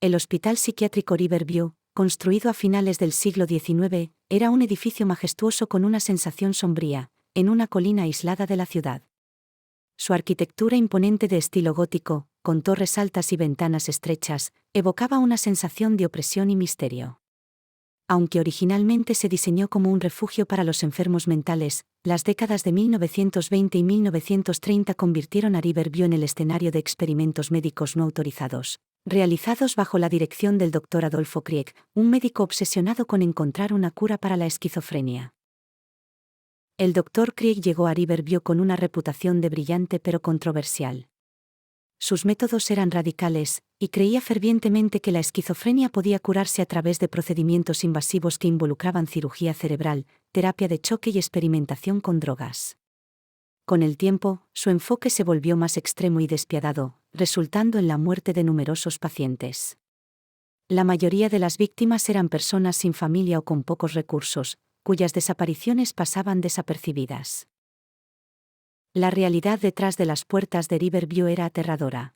El Hospital Psiquiátrico Riverview, construido a finales del siglo XIX, era un edificio majestuoso con una sensación sombría, en una colina aislada de la ciudad. Su arquitectura imponente de estilo gótico, con torres altas y ventanas estrechas, evocaba una sensación de opresión y misterio. Aunque originalmente se diseñó como un refugio para los enfermos mentales, las décadas de 1920 y 1930 convirtieron a Riverview en el escenario de experimentos médicos no autorizados, realizados bajo la dirección del Dr. Adolfo Krieg, un médico obsesionado con encontrar una cura para la esquizofrenia. El Dr. Krieg llegó a Riverview con una reputación de brillante pero controversial. Sus métodos eran radicales, y creía fervientemente que la esquizofrenia podía curarse a través de procedimientos invasivos que involucraban cirugía cerebral, terapia de choque y experimentación con drogas. Con el tiempo, su enfoque se volvió más extremo y despiadado, resultando en la muerte de numerosos pacientes. La mayoría de las víctimas eran personas sin familia o con pocos recursos, cuyas desapariciones pasaban desapercibidas. La realidad detrás de las puertas de Riverview era aterradora.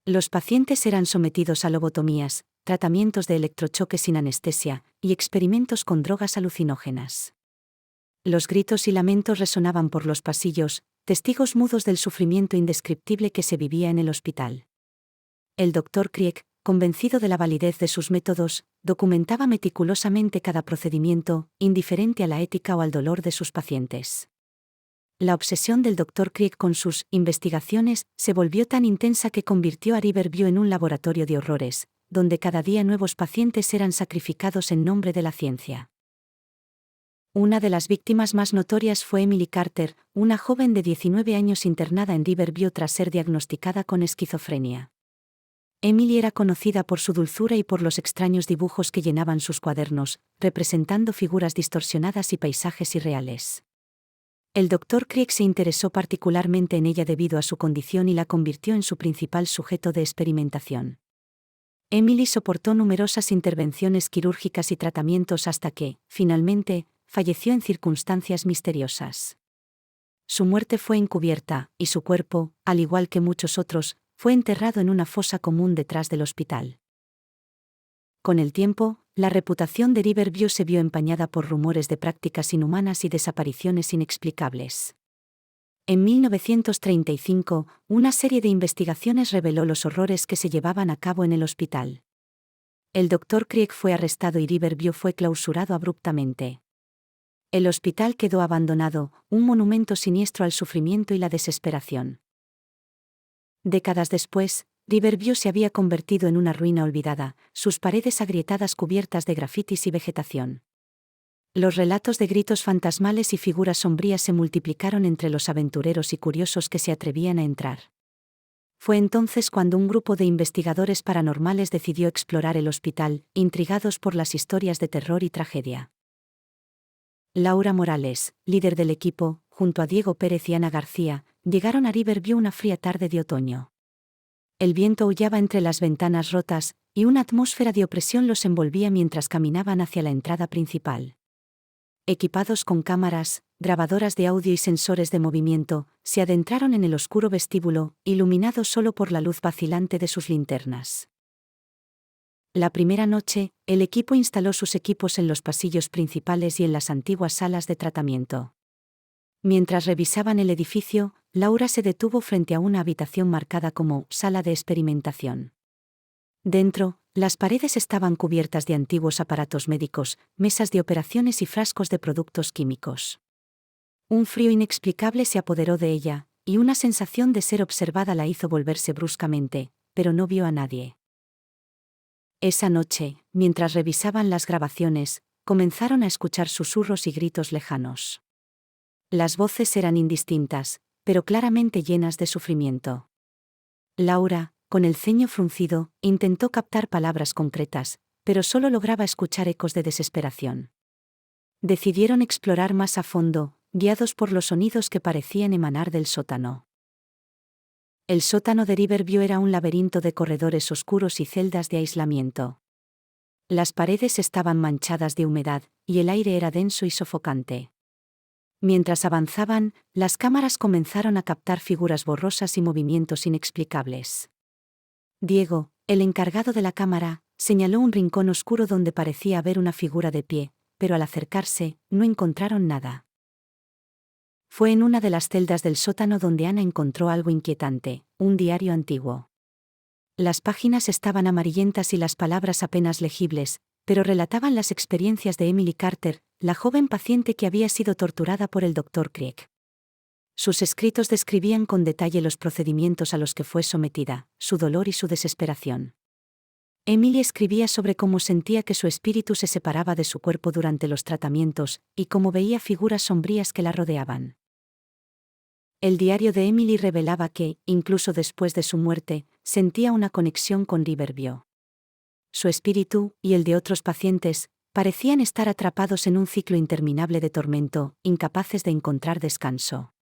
Los pacientes eran sometidos a lobotomías, tratamientos de electrochoque sin anestesia y experimentos con drogas alucinógenas. Los gritos y lamentos resonaban por los pasillos, testigos mudos del sufrimiento indescriptible que se vivía en el hospital. El Dr. Krieg, convencido de la validez de sus métodos, documentaba meticulosamente cada procedimiento, indiferente a la ética o al dolor de sus pacientes. La obsesión del Dr. Krieg con sus investigaciones se volvió tan intensa que convirtió a Riverview en un laboratorio de horrores, donde cada día nuevos pacientes eran sacrificados en nombre de la ciencia. Una de las víctimas más notorias fue Emily Carter, una joven de 19 años internada en Riverview tras ser diagnosticada con esquizofrenia. Emily era conocida por su dulzura y por los extraños dibujos que llenaban sus cuadernos, representando figuras distorsionadas y paisajes irreales. El Dr. Krieg se interesó particularmente en ella debido a su condición y la convirtió en su principal sujeto de experimentación. Emily soportó numerosas intervenciones quirúrgicas y tratamientos hasta que, finalmente, falleció en circunstancias misteriosas. Su muerte fue encubierta, y su cuerpo, al igual que muchos otros, fue enterrado en una fosa común detrás del hospital. Con el tiempo, la reputación de Riverview se vio empañada por rumores de prácticas inhumanas y desapariciones inexplicables. En 1935, una serie de investigaciones reveló los horrores que se llevaban a cabo en el hospital. El Dr. Krieg fue arrestado y Riverview fue clausurado abruptamente. El hospital quedó abandonado, un monumento siniestro al sufrimiento y la desesperación. Décadas después, Riverview se había convertido en una ruina olvidada, sus paredes agrietadas cubiertas de grafitis y vegetación. Los relatos de gritos fantasmales y figuras sombrías se multiplicaron entre los aventureros y curiosos que se atrevían a entrar. Fue entonces cuando un grupo de investigadores paranormales decidió explorar el hospital, intrigados por las historias de terror y tragedia. Laura Morales, líder del equipo, junto a Diego Pérez y Ana García, llegaron a Riverview una fría tarde de otoño. El viento aullaba entre las ventanas rotas, y una atmósfera de opresión los envolvía mientras caminaban hacia la entrada principal. Equipados con cámaras, grabadoras de audio y sensores de movimiento, se adentraron en el oscuro vestíbulo, iluminado solo por la luz vacilante de sus linternas. La primera noche, el equipo instaló sus equipos en los pasillos principales y en las antiguas salas de tratamiento. Mientras revisaban el edificio, Laura se detuvo frente a una habitación marcada como sala de experimentación. Dentro, las paredes estaban cubiertas de antiguos aparatos médicos, mesas de operaciones y frascos de productos químicos. Un frío inexplicable se apoderó de ella, y una sensación de ser observada la hizo volverse bruscamente, pero no vio a nadie. Esa noche, mientras revisaban las grabaciones, comenzaron a escuchar susurros y gritos lejanos. Las voces eran indistintas, pero claramente llenas de sufrimiento. Laura, con el ceño fruncido, intentó captar palabras concretas, pero solo lograba escuchar ecos de desesperación. Decidieron explorar más a fondo, guiados por los sonidos que parecían emanar del sótano. El sótano de Riverview era un laberinto de corredores oscuros y celdas de aislamiento. Las paredes estaban manchadas de humedad, y el aire era denso y sofocante. Mientras avanzaban, las cámaras comenzaron a captar figuras borrosas y movimientos inexplicables. Diego, El encargado de la cámara señaló un rincón oscuro donde parecía haber una figura de pie, pero al acercarse, no encontraron nada. Fue en una de las celdas del sótano donde Ana encontró algo inquietante, un diario antiguo. Las páginas estaban amarillentas y las palabras apenas legibles, pero relataban las experiencias de Emily Carter, la joven paciente que había sido torturada por el Dr. Krieg. Sus escritos describían con detalle los procedimientos a los que fue sometida, su dolor y su desesperación. Emily escribía sobre cómo sentía que su espíritu se separaba de su cuerpo durante los tratamientos, y cómo veía figuras sombrías que la rodeaban. El diario de Emily revelaba que, incluso después de su muerte, sentía una conexión con Riverview. Su espíritu, y el de otros pacientes, parecían estar atrapados en un ciclo interminable de tormento, incapaces de encontrar descanso.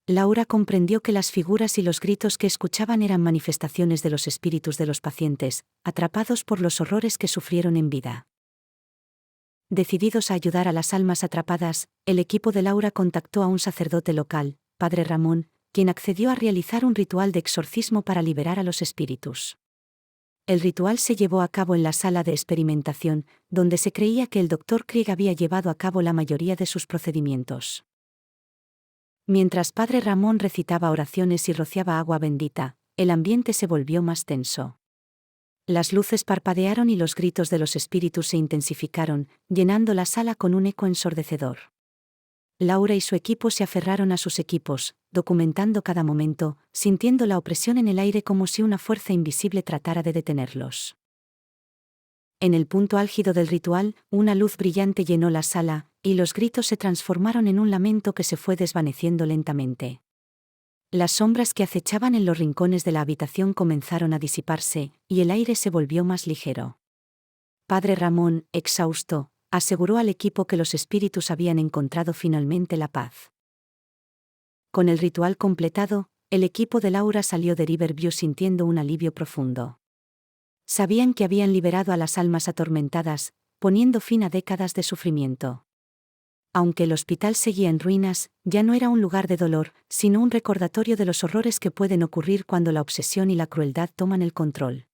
Laura comprendió que las figuras y los gritos que escuchaban eran manifestaciones de los espíritus de los pacientes, atrapados por los horrores que sufrieron en vida. Decididos a ayudar a las almas atrapadas, el equipo de Laura contactó a un sacerdote local, Padre Ramón, quien accedió a realizar un ritual de exorcismo para liberar a los espíritus. El ritual se llevó a cabo en la sala de experimentación, donde se creía que el Dr. Krieg había llevado a cabo la mayoría de sus procedimientos. Mientras Padre Ramón recitaba oraciones y rociaba agua bendita, el ambiente se volvió más tenso. Las luces parpadearon y los gritos de los espíritus se intensificaron, llenando la sala con un eco ensordecedor. Laura y su equipo se aferraron a sus equipos, documentando cada momento, sintiendo la opresión en el aire como si una fuerza invisible tratara de detenerlos. En el punto álgido del ritual, una luz brillante llenó la sala, y los gritos se transformaron en un lamento que se fue desvaneciendo lentamente. Las sombras que acechaban en los rincones de la habitación comenzaron a disiparse, y el aire se volvió más ligero. Padre Ramón, exhausto, aseguró al equipo que los espíritus habían encontrado finalmente la paz. Con el ritual completado, el equipo de Laura salió de Riverview sintiendo un alivio profundo. Sabían que habían liberado a las almas atormentadas, poniendo fin a décadas de sufrimiento. Aunque el hospital seguía en ruinas, ya no era un lugar de dolor, sino un recordatorio de los horrores que pueden ocurrir cuando la obsesión y la crueldad toman el control.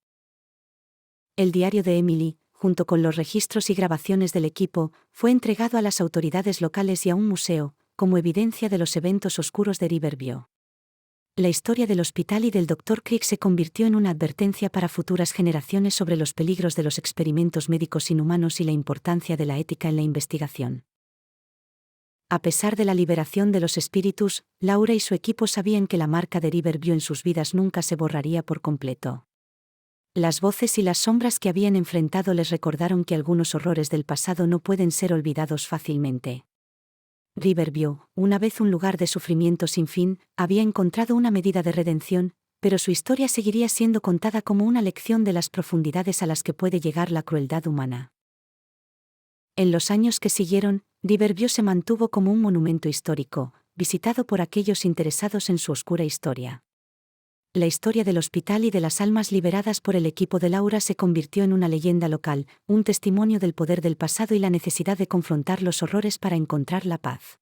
El diario de Emily, junto con los registros y grabaciones del equipo, fue entregado a las autoridades locales y a un museo, como evidencia de los eventos oscuros de Riverview. La historia del hospital y del Dr. Krieg se convirtió en una advertencia para futuras generaciones sobre los peligros de los experimentos médicos inhumanos y la importancia de la ética en la investigación. A pesar de la liberación de los espíritus, Laura y su equipo sabían que la marca de Riverview en sus vidas nunca se borraría por completo. Las voces y las sombras que habían enfrentado les recordaron que algunos horrores del pasado no pueden ser olvidados fácilmente. Riverview, una vez un lugar de sufrimiento sin fin, había encontrado una medida de redención, pero su historia seguiría siendo contada como una lección de las profundidades a las que puede llegar la crueldad humana. En los años que siguieron, Riverview se mantuvo como un monumento histórico, visitado por aquellos interesados en su oscura historia. La historia del hospital y de las almas liberadas por el equipo de Laura se convirtió en una leyenda local, un testimonio del poder del pasado y la necesidad de confrontar los horrores para encontrar la paz.